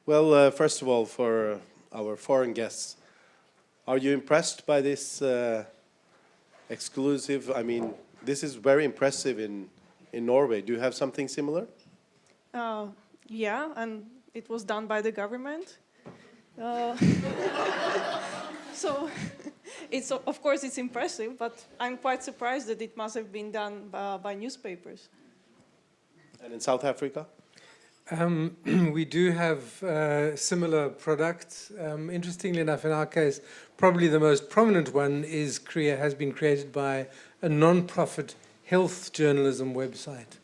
Well, first of all, for our foreign guests, are you impressed by this exclusive? I mean, this is very impressive in Norway. Do you have something similar? Yeah, and it was done by the government. So, of course, it's impressive, but I'm quite surprised that it must have been done by newspapers. And in South Africa? We do have similar products. Interestingly enough, in our case, probably the most prominent one has been created by a non-profit health journalism website,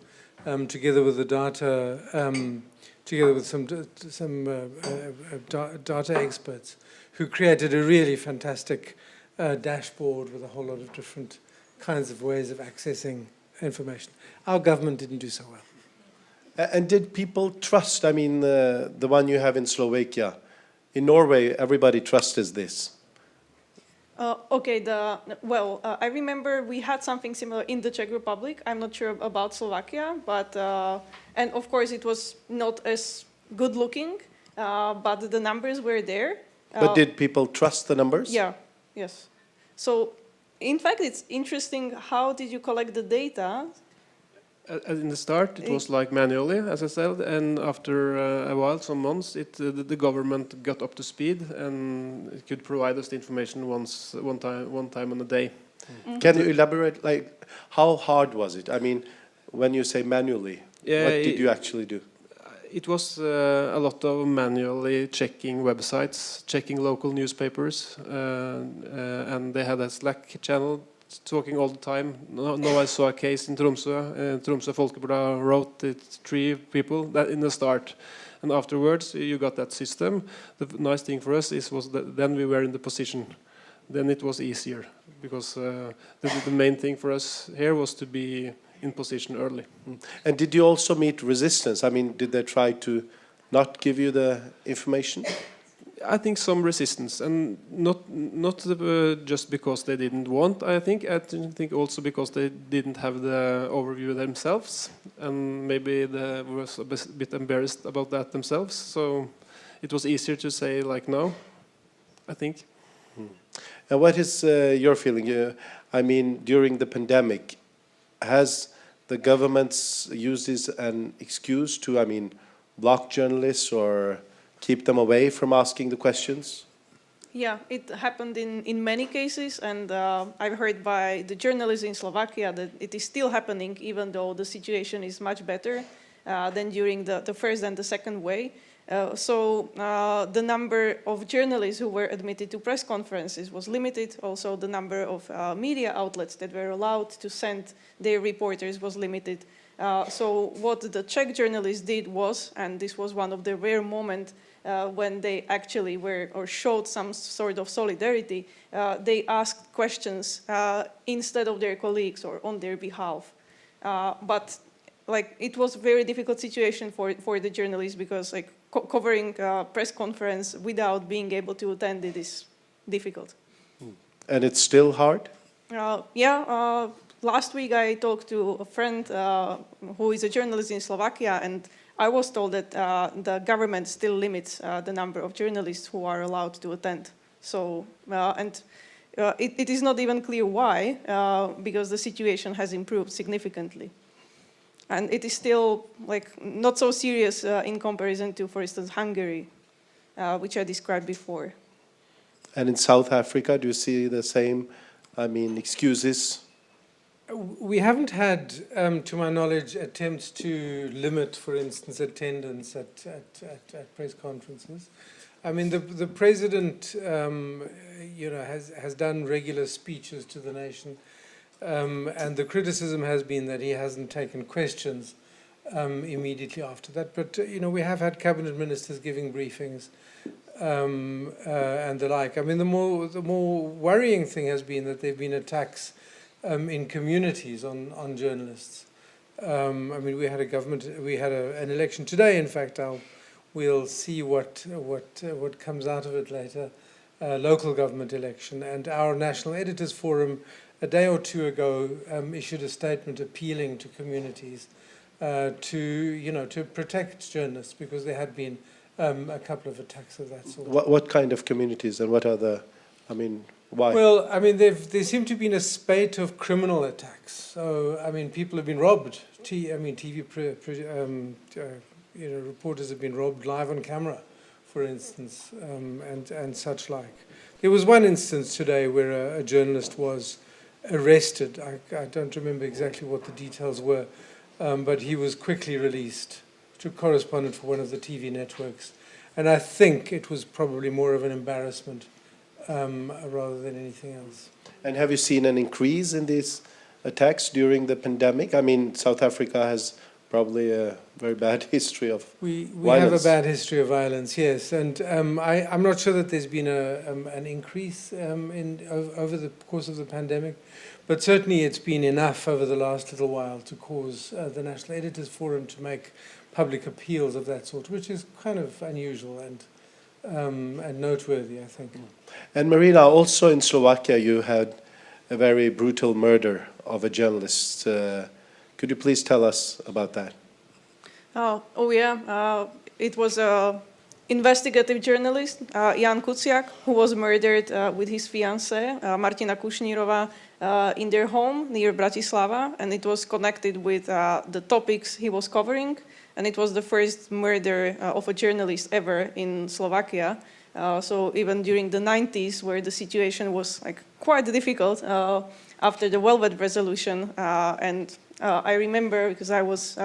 together with the data, together with some data experts, who created a really fantastic dashboard with a whole lot of different kinds of ways of accessing information. Our government didn't do so well. And did people trust, I mean, the one you have in Slovakia? In Norway, everybody trusts this. Okay, I remember we had something similar in the Czech Republic. I'm not sure about Slovakia, but, and of course it was not as good looking, but the numbers were there. But did people trust the numbers? Yeah, yes. So, in fact, it's interesting, how did you collect the data? In the start, it was like manually, as I said, and after a while, some months, the government got up to speed and it could provide us the information one time on a day. Mm-hmm. Can you elaborate? Like, how hard was it? I mean, when you say manually, what did you actually do? It was a lot of manually checking websites, checking local newspapers, and they had a Slack channel talking all the time. Now I saw a case in Tromsø. Tromsø Folkeblad wrote it 3 people that in the start, and afterwards you got that system. The nice thing for us was that then we were in the position. Then it was easier, because the main thing for us here was to be in position early. And did you also meet resistance? I mean, did they try to not give you the information? I think some resistance, and not just because they didn't want. I think also because they didn't have the overview themselves, and maybe they were a bit embarrassed about that themselves. So it was easier to say like no, I think. And what is your feeling? I mean, during the pandemic, has the governments used this as an excuse to, I mean, block journalists or keep them away from asking the questions? Yeah, it happened in many cases, and I've heard by the journalists in Slovakia that it is still happening, even though the situation is much better than during the first and the second wave. So the number of journalists who were admitted to press conferences was limited. Also, the number of media outlets that were allowed to send their reporters was limited. So what the Czech journalists did was, and this was one of the rare moments when they actually were or showed some sort of solidarity, they asked questions instead of their colleagues or on their behalf. But like, it was a very difficult situation for the journalists, because like covering a press conference without being able to attend it is difficult. And it's still hard? Last week I talked to a friend who is a journalist in Slovakia, and I was told that the government still limits the number of journalists who are allowed to attend. So, it is not even clear why, because the situation has improved significantly. And it is still like not so serious in comparison to, for instance, Hungary, which I described before. And in South Africa, do you see the same, I mean, excuses? We haven't had, to my knowledge, attempts to limit, for instance, attendance at press conferences. I mean, the president, has done regular speeches to the nation, and the criticism has been that he hasn't taken questions immediately after that. But we have had cabinet ministers giving briefings and the like. I mean, the more worrying thing has been that there have been attacks in communities on journalists. I mean, we had an election today. In fact, we'll see what comes out of it later. Local government election, and our National Editors Forum a day or two ago issued a statement appealing to communities to protect journalists, because there had been a couple of attacks of that sort. What kind of communities and what are the, I mean, why? Well, I mean, there seem to have been a spate of criminal attacks. So, I mean, people have been robbed. Reporters have been robbed live on camera, for instance, and such like. There was one instance today where a journalist was arrested. I don't remember exactly what the details were, but he was quickly released to correspondent for one of the TV networks. And I think it was probably more of an embarrassment rather than anything else. And have you seen an increase in these attacks during the pandemic? I mean, South Africa has probably a very bad history of we violence. have a bad history of violence, yes. And I'm not sure that there's been an increase over the course of the pandemic, but certainly it's been enough over the last little while to cause the National Editors Forum to make public appeals of that sort, which is kind of unusual and noteworthy, I think. And Marina, also in Slovakia, you had a very brutal murder of a journalist. Could you please tell us about that? Oh yeah, it was an investigative journalist, Ján Kuciak, who was murdered with his fiancée, Martina Kušnírova, in their home near Bratislava, and it was connected with the topics he was covering, and it was the first murder of a journalist ever in Slovakia. So even during the 90s, where the situation was like quite difficult after the Velvet Resolution, and I remember because I was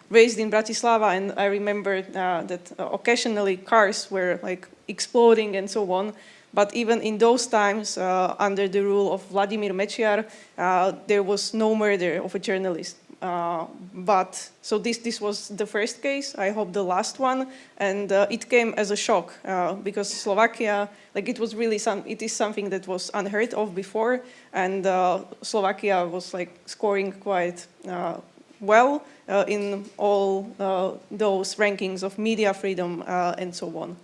raised in Bratislava, and I remember that occasionally cars were like exploding and so on. But even in those times, under the rule of Vladimír Mečiar, there was no murder of a journalist. But so this was the first case. I hope the last one, and it came as a shock because Slovakia, like it was really it is something that was unheard of before, and Slovakia was like scoring quite well in all those rankings of media freedom and so on.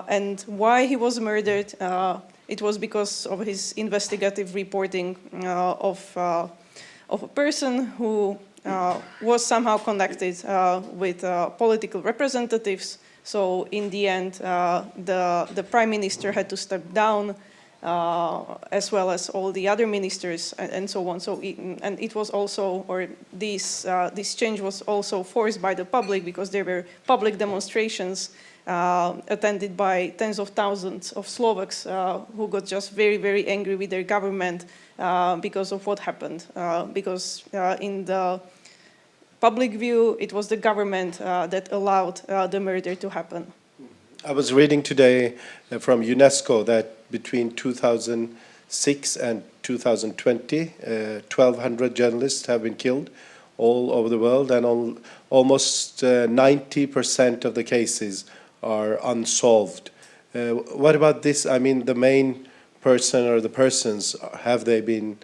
And why he was murdered? It was because of his investigative reporting of a person who was somehow connected with political representatives. So in the end, the prime minister had to step down, as well as all the other ministers and so on. So it was also, or this change was also forced by the public because there were public demonstrations attended by tens of thousands of Slovaks who got just very, very angry with their government because of what happened. Because in the public view, it was the government that allowed the murder to happen. I was reading today from UNESCO that between 2006 and 2020, 1,200 journalists have been killed all over the world, and almost 90% of the cases are unsolved. What about this? I mean, the main person or the persons, have they been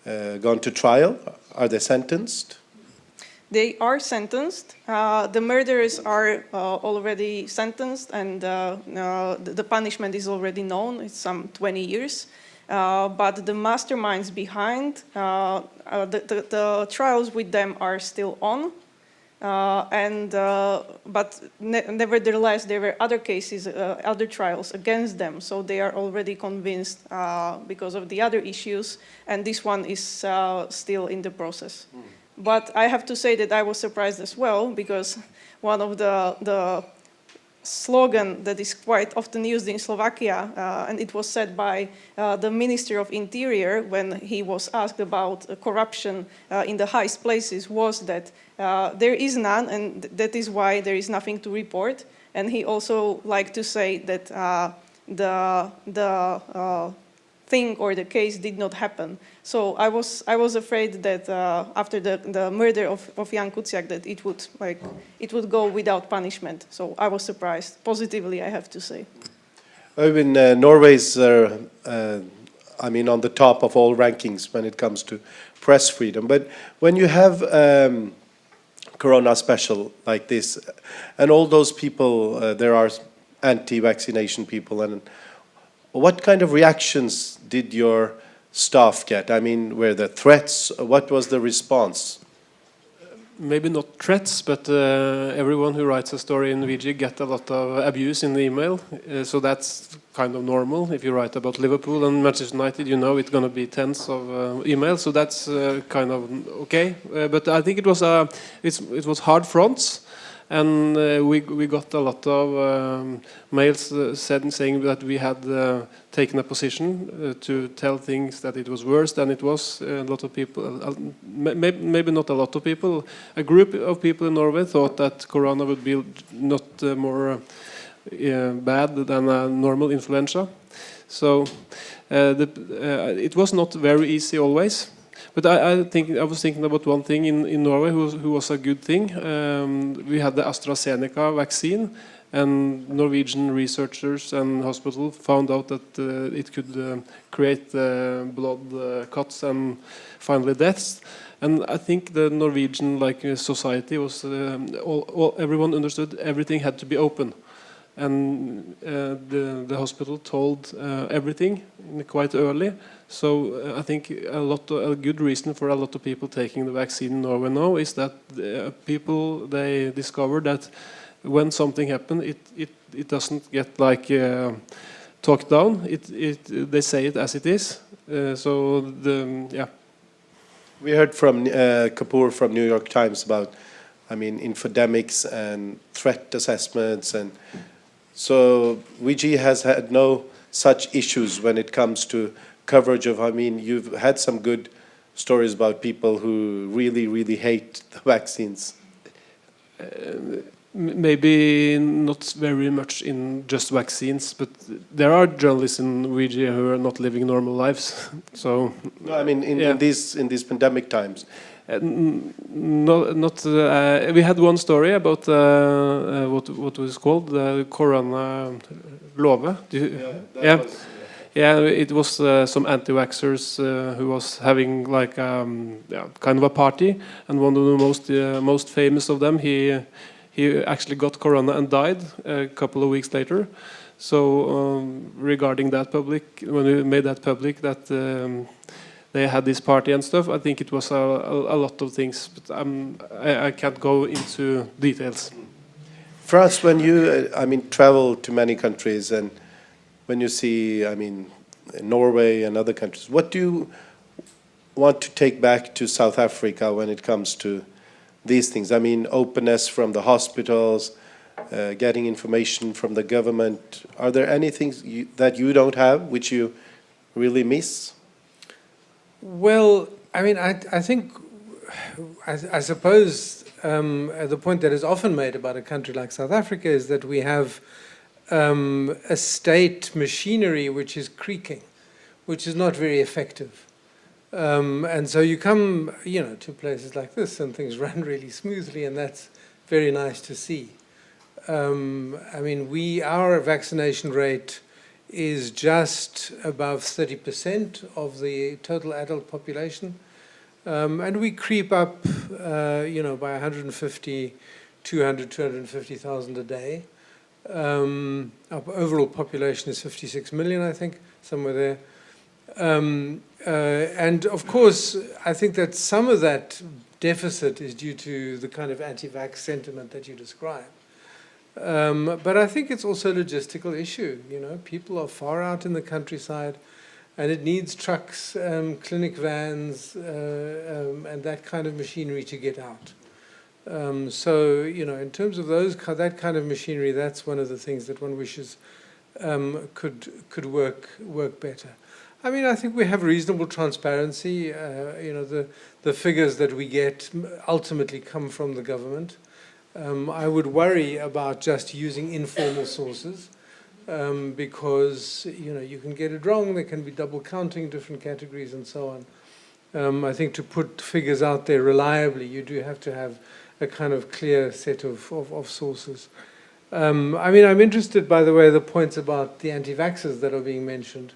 gone to trial? Are they sentenced? They are sentenced. The murderers are already sentenced, and the punishment is already known. It's some 20 years. But the masterminds behind, the trials with them are still on. But nevertheless, there were other cases, other trials against them. So they are already convinced because of the other issues, and this one is still in the process. But I have to say that I was surprised as well, because one of the slogan that is quite often used in Slovakia, and it was said by the Minister of Interior when he was asked about corruption in the highest places, was that there is none, and that is why there is nothing to report. And he also liked to say that the thing or the case did not happen. So I was afraid that after the murder of Ján Kuciak, that it would go without punishment. So I was surprised positively, I have to say. Norway's on the top of all rankings when it comes to press freedom. But when you have Corona special like this, and all those people, there are anti-vaccination people, and what kind of reactions did your staff get? I mean, were there threats? What was the response? maybe not threats, but everyone who writes a story in VG get a lot of abuse in the email. So that's kind of normal. If you write about Liverpool and Manchester United, you know it's going to be tens of emails. So that's kind of okay. But I think it was hard fronts. And we got a lot of mails saying that we had taken a position to tell things that it was worse than it was. A lot of people, maybe not a lot of people, a group of people in Norway thought that corona would be not more bad than a normal influenza. So it was not very easy always. But I was thinking about one thing in Norway who was a good thing. We had the AstraZeneca vaccine, and Norwegian researchers and hospitals found out that it could create blood cuts and finally deaths. And I think the Norwegian society was everyone understood everything had to be open. And the hospital told everything quite early. So I think a good reason for a lot of people taking the vaccine in Norway now is that people, they discovered that when something happens, it doesn't get talked down. They say it as it is. We heard from Kapoor from New York Times about, infodemics and threat assessments, and so VG has had no such issues when it comes to coverage of, you've had some good stories about people who really, really hate the vaccines. Maybe not very much in just vaccines, but there are journalists in VG who are not living normal lives. So no, in these pandemic times. We had one story about what was called the korona love. Yeah, it was some anti-vaxxers who was having kind of a party, and one of the most famous of them, he actually got corona and died a couple of weeks later. So regarding that when we made that public, that they had this party and stuff, I think it was a lot of things, but I can't go into details. Franz, when you travel to many countries, and when you see Norway and other countries, what do you want to take back to South Africa when it comes to these things? Openness from the hospitals, getting information from the government. Are there any things that you don't have which you really miss? Well, I think, I suppose the point that is often made about a country like South Africa is that we have a state machinery which is creaking, which is not very effective. And so you come, to places like this and things run really smoothly, and that's very nice to see. Our vaccination rate is just above 30% of the total adult population. And we creep up, by 150, 200, 250,000 a day. Our overall population is 56 million, I think, somewhere there. And of course, I think that some of that deficit is due to the kind of anti-vax sentiment that you describe. But I think it's also a logistical issue. People are far out in the countryside, and it needs trucks, clinic vans, and that kind of machinery to get out. So, in terms of that kind of machinery, that's one of the things that one wishes could work better. I think we have reasonable transparency. The figures that we get ultimately come from the government. I would worry about just using informal sources because you can get it wrong. There can be double counting different categories and so on. I think to put figures out there reliably, you do have to have a kind of clear set of sources. I'm interested, by the way, the points about the anti-vaxxers that are being mentioned.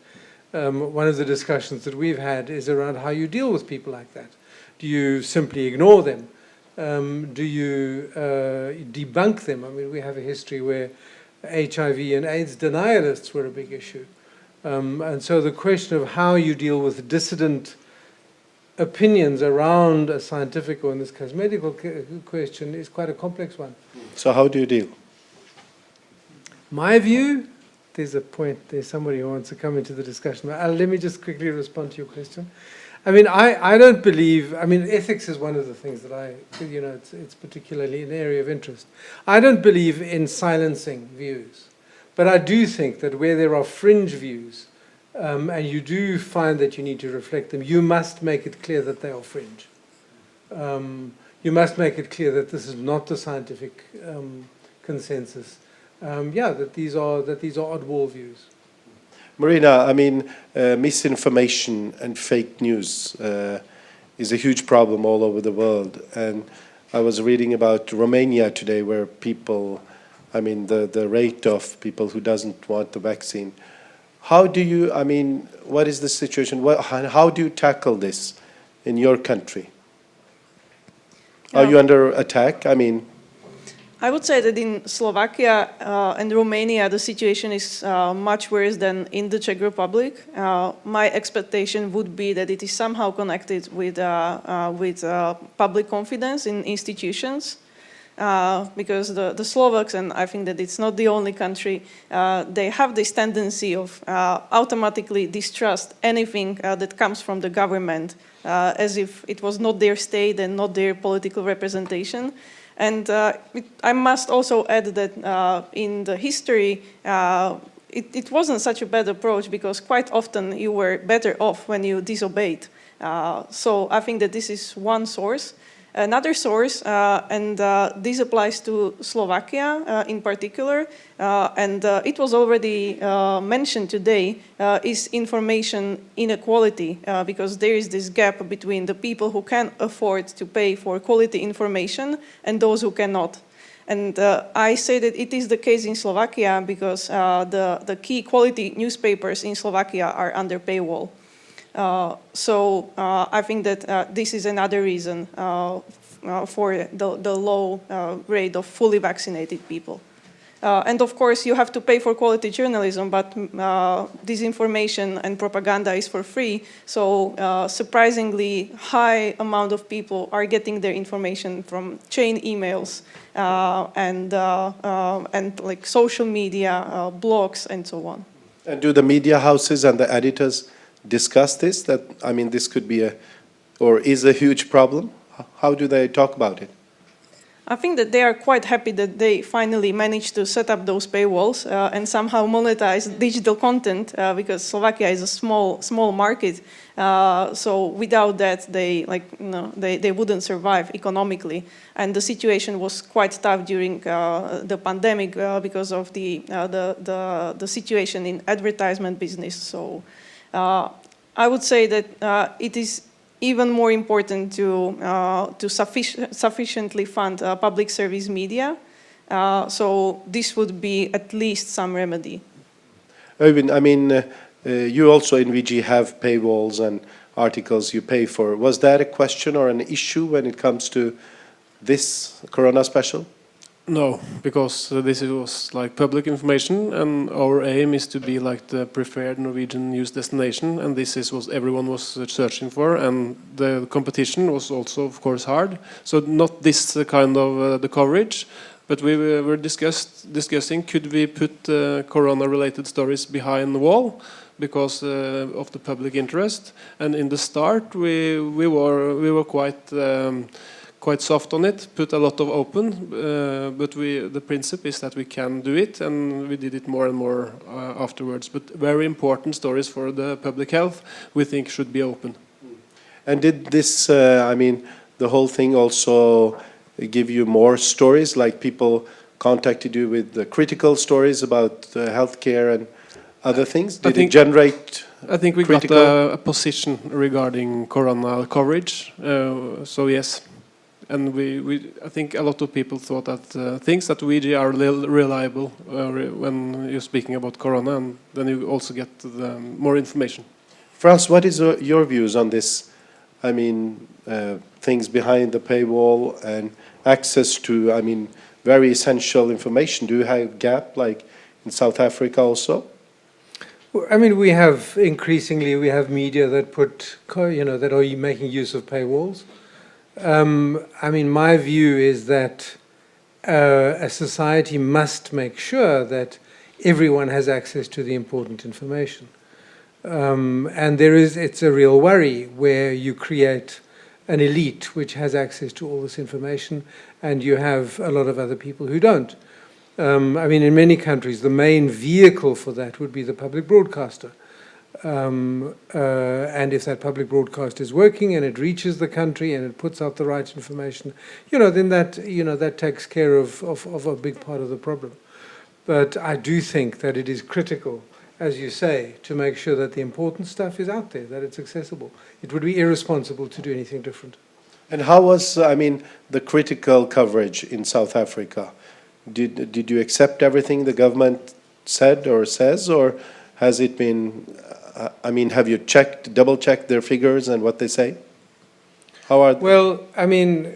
One of the discussions that we've had is around how you deal with people like that. Do you simply ignore them? Do you debunk them? We have a history where HIV and AIDS denialists were a big issue. And so the question of how you deal with dissident opinions around a scientific, or in this case medical question, is quite a complex one. So how do you deal? My view, there's somebody who wants to come into the discussion. Let me just quickly respond to your question. I mean, I don't believe, I mean, ethics is one of the things that it's particularly an area of interest. I don't believe in silencing views, but I do think that where there are fringe views, and you do find that you need to reflect them, you must make it clear that they are fringe. You must make it clear that this is not the scientific consensus. That these are oddball views. Marina, I mean, misinformation and fake news is a huge problem all over the world. And I was reading about Romania today, where people, I mean, the rate of people who doesn't want the vaccine. How do you, I mean, what is the situation? How do you tackle this in your country? Are you under attack? I mean, I would say that in Slovakia and Romania, the situation is much worse than in the Czech Republic. My expectation would be that it is somehow connected with public confidence in institutions. Because the Slovaks, and I think that it's not the only country, they have this tendency of automatically distrust anything that comes from the government, as if it was not their state and not their political representation. And I must also add that in the history, it wasn't such a bad approach, because quite often you were better off when you disobeyed. So I think that this is one source. Another source, and this applies to Slovakia in particular, and it was already mentioned today, is information inequality, because there is this gap between the people who can afford to pay for quality information and those who cannot. And I say that it is the case in Slovakia because the key quality newspapers in Slovakia are under paywall. So I think that this is another reason for the low rate of fully vaccinated people. And of course, you have to pay for quality journalism, but disinformation and propaganda is for free. So surprisingly high amount of people are getting their information from chain emails and like social media, blogs, and so on. and do the media houses and the editors discuss this? That, I mean, this could be or is a huge problem? How do they talk about it? I think that they are quite happy that they finally managed to set up those paywalls and somehow monetize digital content, because Slovakia is a small market. So without that, they wouldn't survive economically. And the situation was quite tough during the pandemic because of the situation in advertisement business. So I would say that it is even more important to sufficiently fund public service media. So this would be at least some remedy. Øyvind, I mean, you also in VG have paywalls and articles you pay for. Was that a question or an issue when it comes to this Corona special? No, because this was like public information, and our aim is to be like the preferred Norwegian news destination, and this is what everyone was searching for, and the competition was also, of course, hard. So not this kind of the coverage, but we were discussing could we put Corona-related stories behind the wall because of the public interest. And in the start, we were quite soft on it, put a lot of open, but the principle is that we can do it, and we did it more and more afterwards. But very important stories for the public health, we think should be open. And did this, I mean, the whole thing also give you more stories, like people contacted you with the critical stories about healthcare and other things? Did it generate I think we critical? got a position regarding Corona coverage, so yes. And I think a lot of people thought that things that VG are reliable when you're speaking about Corona, and then you also get more information. Franz, what is your views on this? I mean, things behind the paywall and access to, I mean, very essential information. Do you have a gap like in South Africa also? I mean, we have media that that are making use of paywalls. I mean, my view is that a society must make sure that everyone has access to the important information. And it's a real worry where you create an elite which has access to all this information and you have a lot of other people who don't. I mean, in many countries, the main vehicle for that would be the public broadcaster. And if that public broadcast is working and it reaches the country and it puts out the right information, then that takes care of a big part of the problem. But I do think that it is critical, as you say, to make sure that the important stuff is out there, that it's accessible. It would be irresponsible to do anything different. And how was, the critical coverage in South Africa? Did you accept everything the government said or says, or has it been, have you double-checked their figures and what they say? How are they? Well, I mean,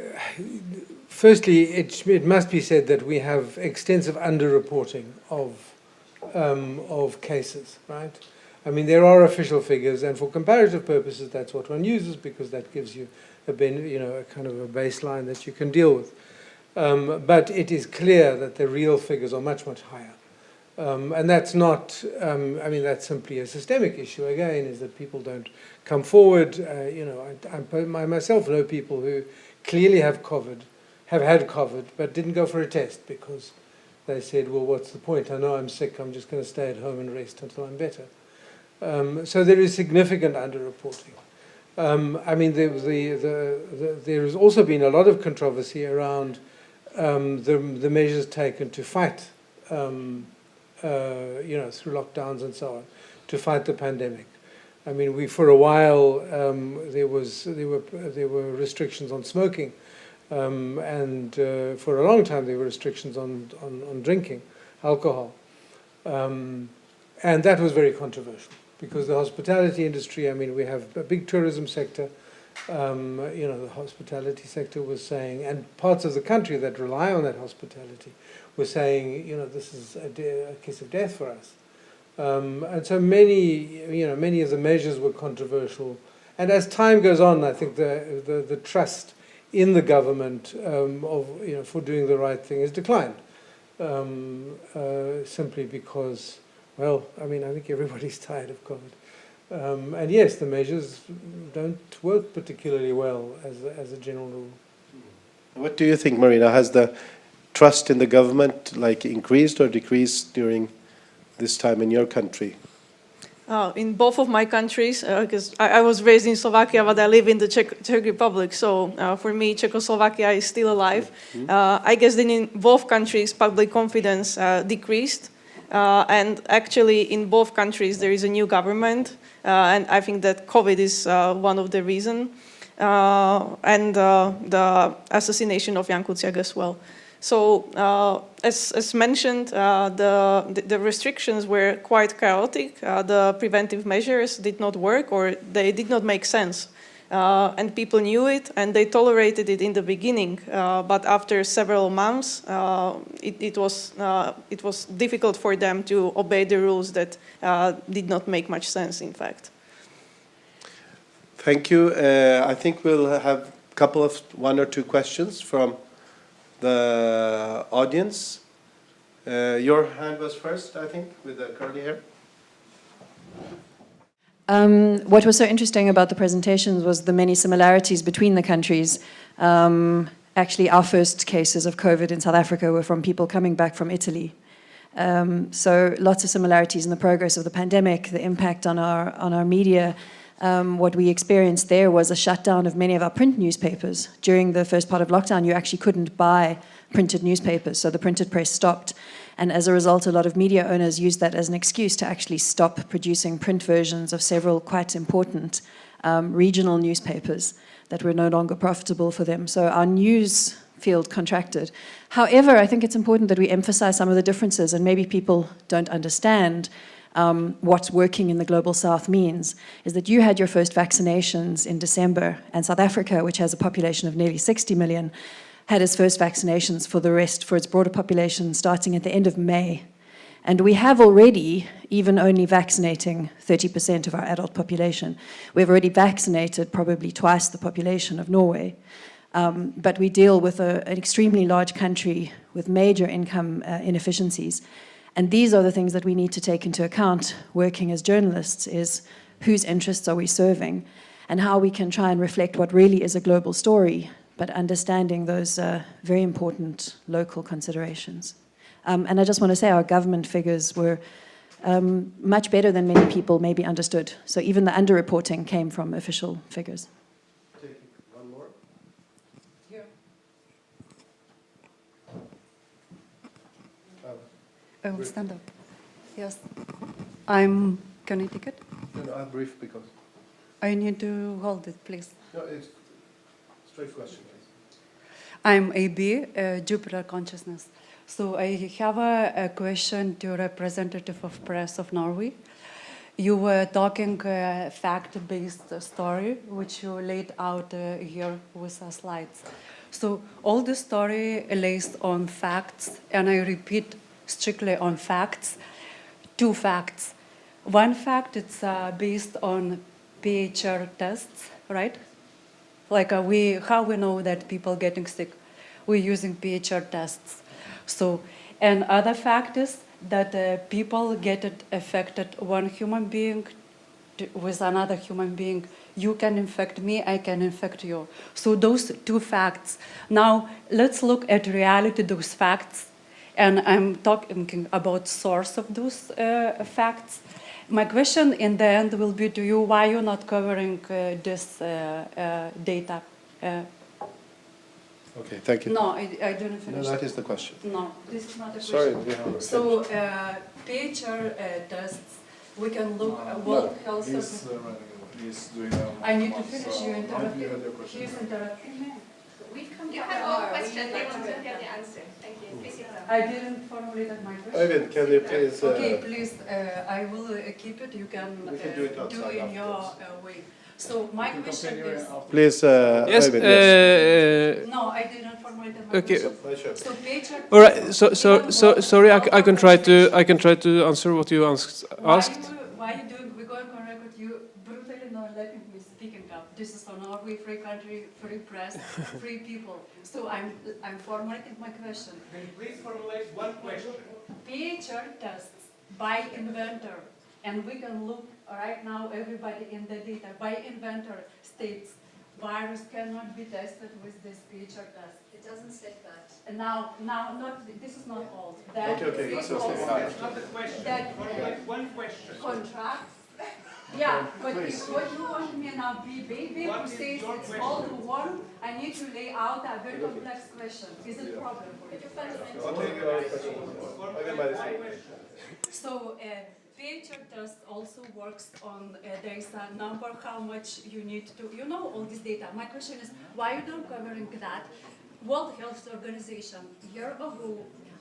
firstly, it must be said that we have extensive underreporting of cases, right? I mean, there are official figures, and for comparative purposes, that's what one uses because that gives you a kind of a baseline that you can deal with. But it is clear that the real figures are much, much higher. And that's not, that's simply a systemic issue, again, is that people don't come forward. I myself know people who clearly have had COVID, but didn't go for a test because they said, well, what's the point? I know I'm sick, I'm just going to stay at home and rest until I'm better. So there is significant underreporting. There has also been a lot of controversy around the measures taken to fight, through lockdowns and so on, to fight the pandemic. I mean, for a while there were restrictions on smoking, and for a long time there were restrictions on drinking alcohol, and that was very controversial because the hospitality industry. I mean, we have a big tourism sector. The hospitality sector was saying, and parts of the country that rely on that hospitality were saying, this is a kiss of death for us. And so many of the measures were controversial. And as time goes on, I think the trust in the government for doing the right thing has declined, simply because, I think everybody's tired of COVID. And yes, the measures don't work particularly well as a general rule. What do you think, Marina? Has the trust in the government increased or decreased during this time in your country? In both of my countries, because I was raised in Slovakia, but I live in the Czech Republic. So for me, Czechoslovakia is still alive. I guess then in both countries, public confidence decreased. And actually, in both countries, there is a new government. And I think that COVID is one of the reasons. And the assassination of Ján Kuciak as well. So, as mentioned, the restrictions were quite chaotic. The preventive measures did not work, or they did not make sense. And people knew it, and they tolerated it in the beginning. But after several months, it was difficult for them to obey the rules that did not make much sense, in fact. Thank you. I think we'll have a couple of one or two questions from the audience. Your hand was first, I think, with the curly hair. What was so interesting about the presentations was the many similarities between the countries. Actually, our first cases of COVID in South Africa were from people coming back from Italy. So lots of similarities in the progress of the pandemic, the impact on our media. What we experienced there was a shutdown of many of our print newspapers. During the first part of lockdown, you actually couldn't buy printed newspapers, so the printed press stopped. And as a result, a lot of media owners used that as an excuse to actually stop producing print versions of several quite important regional newspapers that were no longer profitable for them. So our news field contracted. However, I think it's important that we emphasize some of the differences, and maybe people don't understand what working in the Global South means, is that you had your first vaccinations in December, and South Africa, which has a population of nearly 60 million, had its first vaccinations for its broader population starting at the end of May. And we have already, even only vaccinating 30% of our adult population, we've already vaccinated probably twice the population of Norway. But we deal with an extremely large country with major income inefficiencies. And these are the things that we need to take into account working as journalists, is whose interests are we serving and how we can try and reflect what really is a global story, but understanding those very important local considerations. And I just want to say our government figures were much better than many people maybe understood. So even the underreporting came from official figures. One more. I will stand up. Yes. Can I take it? No, I'm brief because. I need to hold it, please. No, it's straight question, please. I'm AB, Jupiter Consciousness. So I have a question to representative of press of Norway. You were talking fact-based story, which you laid out here with slides. So all the story lays on facts, and I repeat, strictly on facts. Two facts. One fact, it's based on PCR tests, right? Like how we know that people getting sick? We're using PCR tests. So, and other fact is that people get it affected, one human being with another human being. You can infect me, I can infect you. So those two facts. Now, let's look at reality, those facts. And I'm talking about source of those facts. My question in the end will be to you, why you're not covering this data? Okay, thank you. No, I didn't finish. No, that is the question. No, this is not a question. Sorry, we have So, PCR tests, we can look at World Health Organization. I need to finish. You interrupted. She's interrupting me. You have one question, they want to hear the answer. Thank you. I didn't formulate my question. David, can you please... Okay, please, I will keep it. You can, We can do it outside in your way. So my question is... Please, Yes. David, yes. No, I didn't formulate my Okay. question. So picture... All right. So sorry. I can try to answer what you asked. Why you doing? We're going on record. You brutally not letting me speaking up. This is a Norway, free country, free press, free people. So I'm formulating my question. Can you please formulate one question? PCR tests by inventor, and we can look right now. Everybody in the data by inventor states virus cannot be tested with this PCR test. It doesn't state that. And now, not this is not all. That Okay. is So, also That's not the question. that Formulate one question. contracts. Yeah, but if what you want me now be baby who says it's all the one, I need to lay out a very complex question. Is it a problem for you? So PCR test also works on there is a number how much you need to all this data. My question is why you don't covering that? World Health Organization a year ago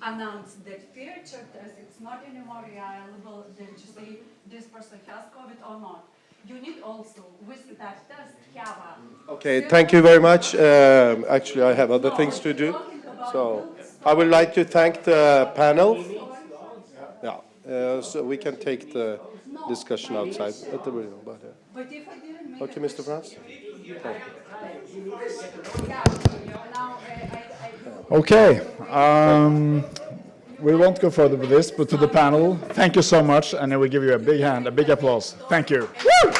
announced that PCR test it's not anymore reliable than to say this person has COVID or not. You need also with that test have a... Okay, thank you very much. Actually, I have other things to do. So I would like to thank the panel. Yeah, so we can take the discussion outside at the room. But if I didn't make Okay, Mr. Franz? Okay, we won't go further with this, but to the panel, thank you so much, and I will give you a big hand, a big applause. Thank you. Woo!